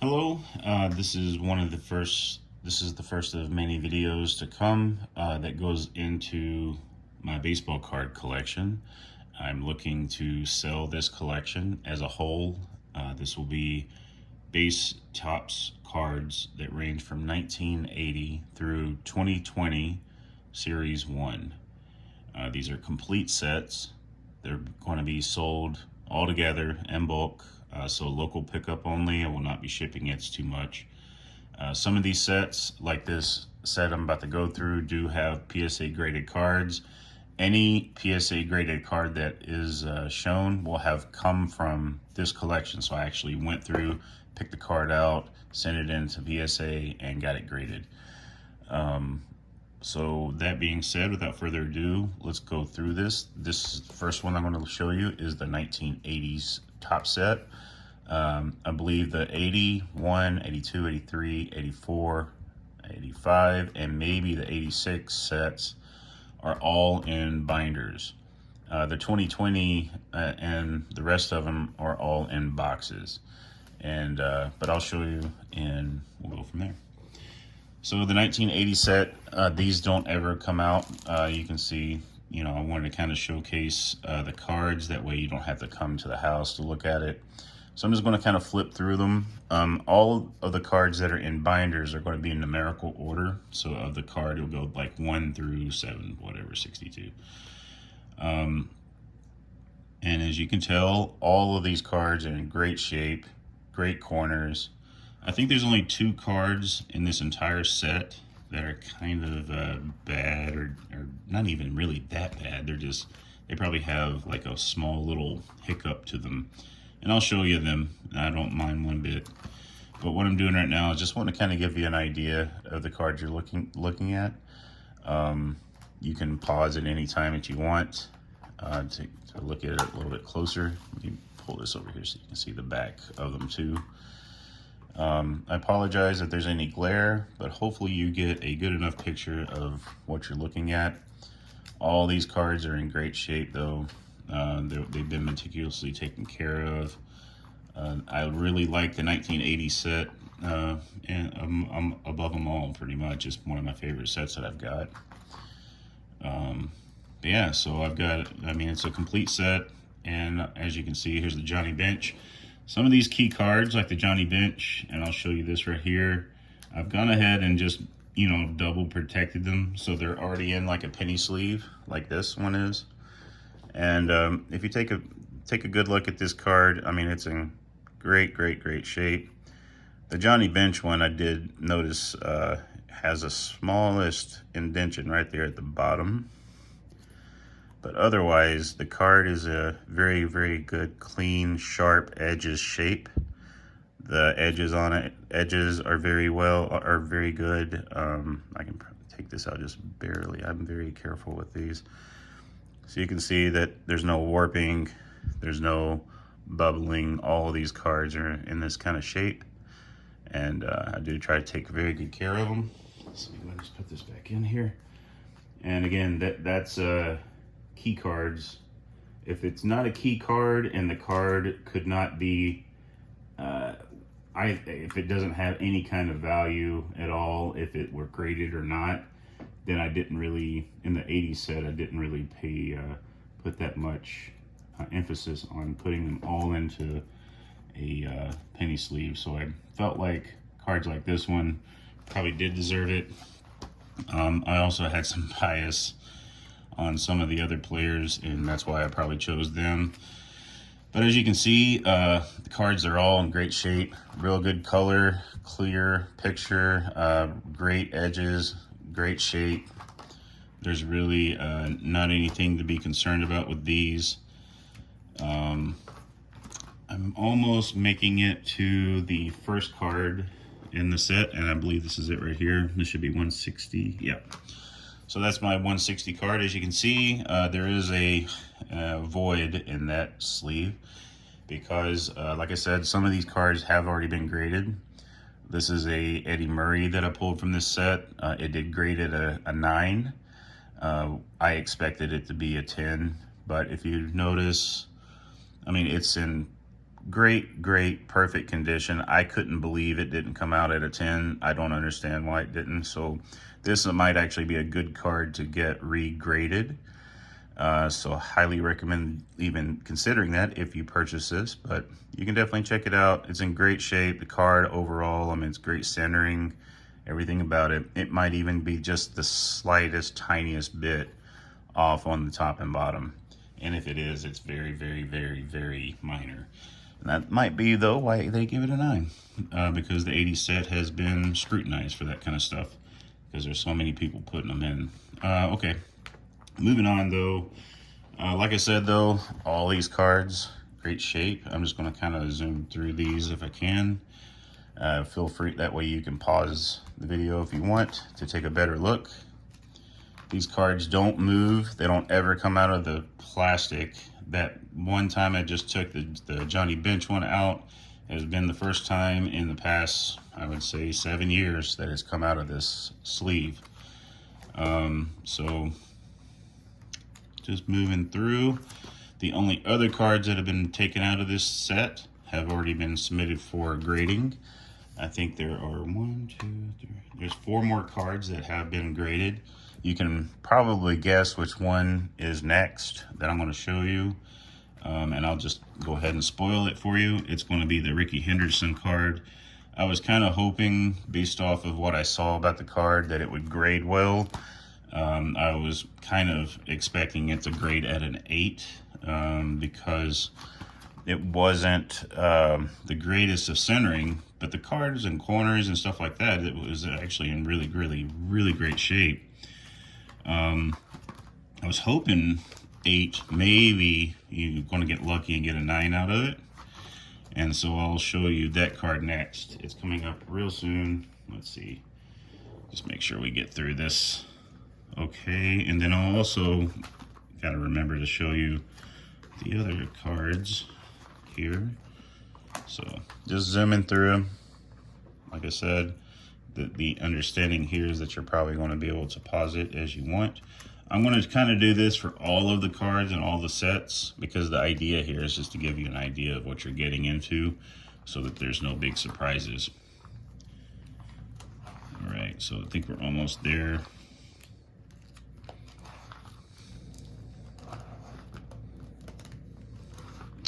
Hello, this is one of the first, this is the first of many videos to come that goes into my baseball card collection. I'm looking to sell this collection as a whole. This will be base Topps cards that range from 1980 through 2020 Series 1. These are complete sets. They're going to be sold all together in bulk, so local pickup only. I will not be shipping it, it's too much. Some of these sets, like this set I'm about to go through, do have PSA graded cards. Any PSA graded card that is shown will have come from this collection. So I actually went through, picked the card out, sent it into PSA, and got it graded. So that being said, without further ado, let's go through this. This first one I'm going to show you is the 1980s Topps set. I believe the 81, 82, 83, 84, 85, and maybe the 86 sets are all in binders. The 2020 and the rest of them are all in boxes. And but I'll show you and we'll go from there. So the 1980 set, these don't ever come out. You can see, I wanted to kind of showcase the cards. That way you don't have to come to the house to look at it. So I'm just going to kind of flip through them. All of the cards that are in binders are going to be in numerical order. So of the card, it'll go like 1 through 7, whatever, 62. And as you can tell, all of these cards are in great shape, great corners. I think there's only 2 cards in this entire set that are kind of bad or not even really that bad. They probably have like a small little hiccup to them. And I'll show you them. I don't mind one bit. But what I'm doing right now is just want to kind of give you an idea of the cards you're looking at. You can pause at any time that you want to look at it a little bit closer. Let me pull this over here so you can see the back of them too. I apologize if there's any glare, but hopefully you get a good enough picture of what you're looking at. All these cards are in great shape though. They've been meticulously taken care of. I really like the 1980 set, and I'm above them all pretty much. It's one of my favorite sets that I've got. Yeah, so I've got, it's a complete set, and as you can see, here's the Johnny Bench. Some of these key cards, like the Johnny Bench, and I'll show you this right here, I've gone ahead and just, double protected them, so they're already in like a penny sleeve, like this one is. And if you take a good look at this card, it's in great shape. The Johnny Bench one, I did notice has a smallest indentation right there at the bottom. But otherwise, the card is a very good, clean, sharp edges shape. The edges on it, are very good. I can take this out just barely. I'm very careful with these. So you can see that there's no warping, there's no bubbling. All of these cards are in this kind of shape. And I do try to take very good care of them. So let me just put this back in here. And again, that's key cards. If it's not a key card and the card could not be, if it doesn't have any kind of value at all, if it were graded or not, then I didn't really, in the 80s set, I didn't really put that much emphasis on putting them all into a penny sleeve. So I felt like cards like this one probably did deserve it. I also had some bias on some of the other players, and that's why I probably chose them. But as you can see, the cards are all in great shape, real good color, clear picture, great edges, great shape. There's really not anything to be concerned about with these. I'm almost making it to the first card in the set, and I believe this is it right here. This should be 160. Yep. So that's my 160 card. As you can see, there is a void in that sleeve because, like I said, some of these cards have already been graded. This is a Eddie Murray that I pulled from this set. It did grade at a 9. I expected it to be a 10, but if you notice, it's in great, perfect condition. I couldn't believe it didn't come out at a 10. I don't understand why it didn't. So this might actually be a good card to get regraded. So highly recommend even considering that if you purchase this, but you can definitely check it out. It's in great shape. The card overall, I mean, it's great centering, everything about it. It might even be just the slightest, tiniest bit off on the top and bottom. And if it is, it's very minor. And that might be, though, why they give it a 9. Because the 80 set has been scrutinized for that kind of stuff. Because there's so many people putting them in. Okay. Moving on, though, like I said, though, all these cards, great shape. I'm just going to kind of zoom through these if I can. Feel free, that way you can pause the video if you want to take a better look. These cards don't move. They don't ever come out of the plastic. That one time I just took the Johnny Bench one out has been the first time in the past, I would say, 7 years that it's come out of this sleeve. So just moving through, the only other cards that have been taken out of this set have already been submitted for grading. I think there are 1, 2, 3, there's 4 more cards that have been graded. You can probably guess which one is next that I'm going to show you. And I'll just go ahead and spoil it for you. It's going to be the Rickey Henderson card. I was kind of hoping, based off of what I saw about the card, that it would grade well. I was kind of expecting it to grade at an 8 because it wasn't the greatest of centering, but the cards and corners and stuff like that, it was actually in really great shape. I was hoping 8, maybe you're going to get lucky and get a 9 out of it. And so I'll show you that card next. It's coming up real soon. Let's see. Just make sure we get through this. Okay, and then I'll also got to remember to show you the other cards here. So just zooming through them. Like I said, the understanding here is that you're probably going to be able to pause it as you want. I'm going to kind of do this for all of the cards and all the sets because the idea here is just to give you an idea of what you're getting into so that there's no big surprises. All right, so I think we're almost there.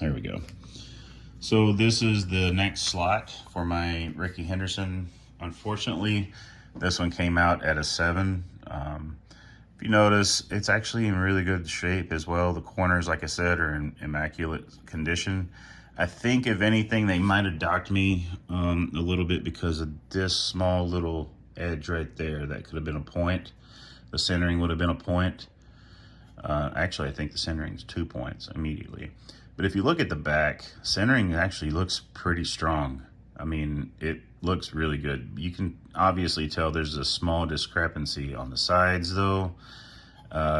There we go. So this is the next slot for my Rickey Henderson. Unfortunately, this one came out at a 7. If you notice, it's actually in really good shape as well. The corners, like I said, are in immaculate condition. I think, if anything, they might have docked me a little bit because of this small little edge right there. That could have been a point. The centering would have been a point. Actually, I think the centering is 2 points immediately. But if you look at the back, centering actually looks pretty strong. I mean, it looks really good. You can obviously tell there's a small discrepancy on the sides, though.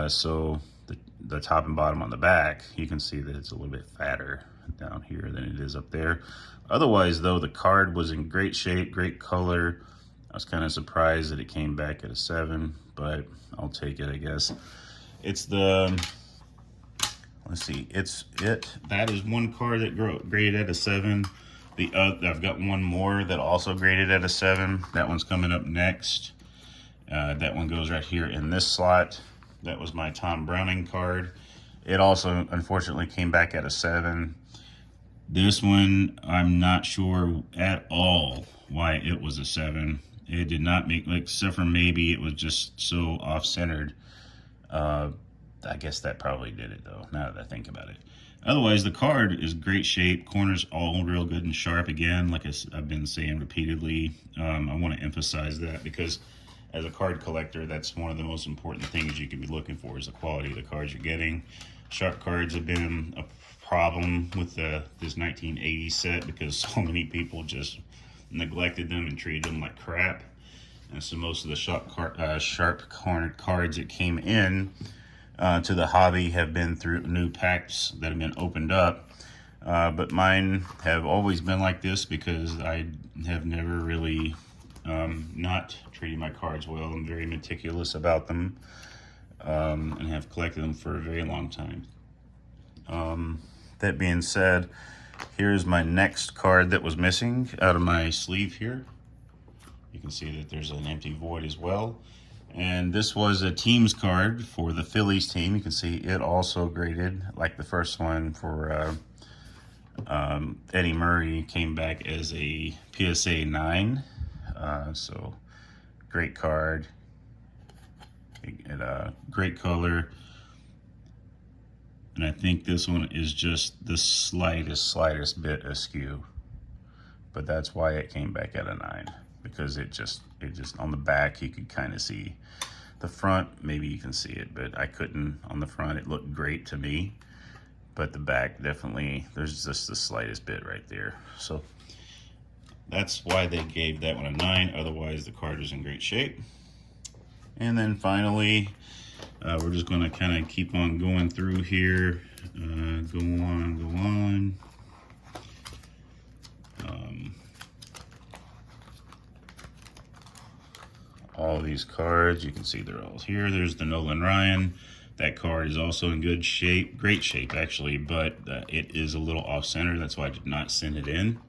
So the top and bottom on the back, you can see that it's a little bit fatter down here than it is up there. Otherwise, though, the card was in great shape, great color. I was kind of surprised that it came back at a 7, but I'll take it, I guess. It's the... Let's see, that is one card that graded at a 7. I've got one more that also graded at a 7. That one's coming up next. That one goes right here in this slot. That was my Tom Browning card. It also, unfortunately, came back at a 7. This one, I'm not sure at all why it was a 7. It did not make, except for maybe it was just so off-centered. I guess that probably did it, though, now that I think about it. Otherwise, the card is great shape. Corners all real good and sharp. Again, like I've been saying repeatedly, I want to emphasize that because as a card collector, that's one of the most important things you can be looking for is the quality of the cards you're getting. Sharp cards have been a problem with this 1980 set because so many people just neglected them and treated them like crap. And so most of the sharp cornered cards that came in to the hobby have been through new packs that have been opened up. But mine have always been like this because I have never really not treated my cards well. I'm very meticulous about them and have collected them for a very long time. That being said, Here's my next card that was missing out of my sleeve here. You can see that there's an empty void as well. And this was a team's card for the Phillies team. You can see it also graded like the first one for Eddie Murray, came back as a PSA 9. So great card, great color. And I think this one is just the slightest bit askew. But that's why it came back at a 9. Because it just on the back you could kind of see. The front, maybe you can see it, but I couldn't on the front. It looked great to me. But the back, definitely, there's just the slightest bit right there. So that's why they gave that one a 9. Otherwise, the card is in great shape. And then finally, we're just going to kind of keep on going through here. Go on. All these cards, you can see they're all here. There's the Nolan Ryan. That card is also in good shape, great shape actually, but it is a little off center. That's why I did not send it in.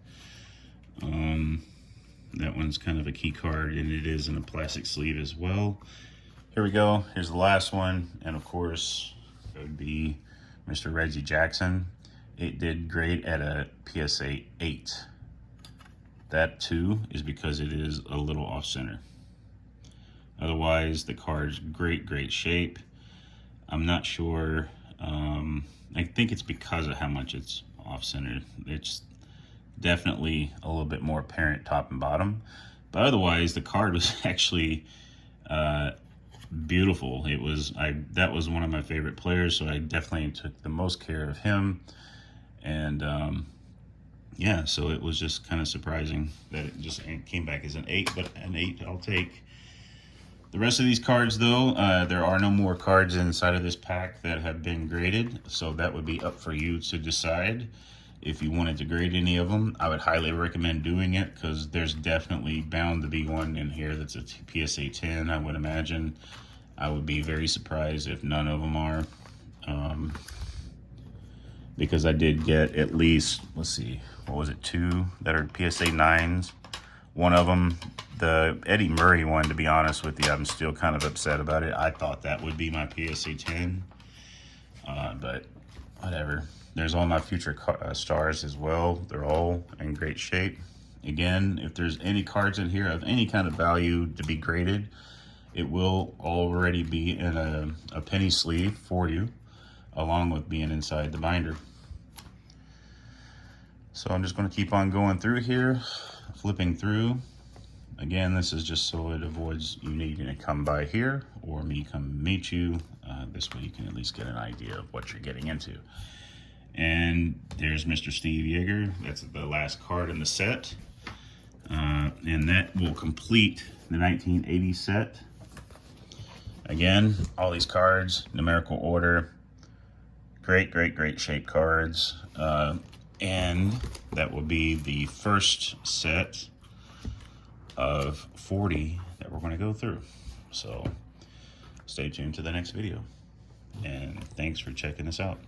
That one's kind of a key card, and it is in a plastic sleeve as well. Here we go. Here's the last one, and of course, it would be Mr. Reggie Jackson. It did great at a PSA 8. That too is because it is a little off center. Otherwise, the card's great shape. I'm not sure. I think it's because of how much it's off-centered. It's definitely a little bit more apparent top and bottom. But otherwise, the card was actually beautiful. That was one of my favorite players, so I definitely took the most care of him. And yeah, so it was just kind of surprising that it just came back as an 8, but an 8 I'll take. The rest of these cards, though, there are no more cards inside of this pack that have been graded, so that would be up for you to decide if you wanted to grade any of them. I would highly recommend doing it because there's definitely bound to be one in here that's a PSA 10, I would imagine. I would be very surprised if none of them are, because I did get at least, let's see, what was it, 2 that are PSA 9s. One of them, the Eddie Murray one, to be honest with you, I'm still kind of upset about it. I thought that would be my PSA 10, but whatever. There's all my future stars as well. They're all in great shape. Again, if there's any cards in here of any kind of value to be graded, it will already be in a penny sleeve for you, along with being inside the binder. So I'm just going to keep on going through here, flipping through. Again, this is just so it avoids you needing to come by here or me come meet you. This way you can at least get an idea of what you're getting into. And there's Mr. Steve Yeager. That's the last card in the set. And that will complete the 1980 set. Again, all these cards, numerical order. Great shape cards. And that will be the first set of 40 that we're going to go through. So stay tuned to the next video. And thanks for checking this out.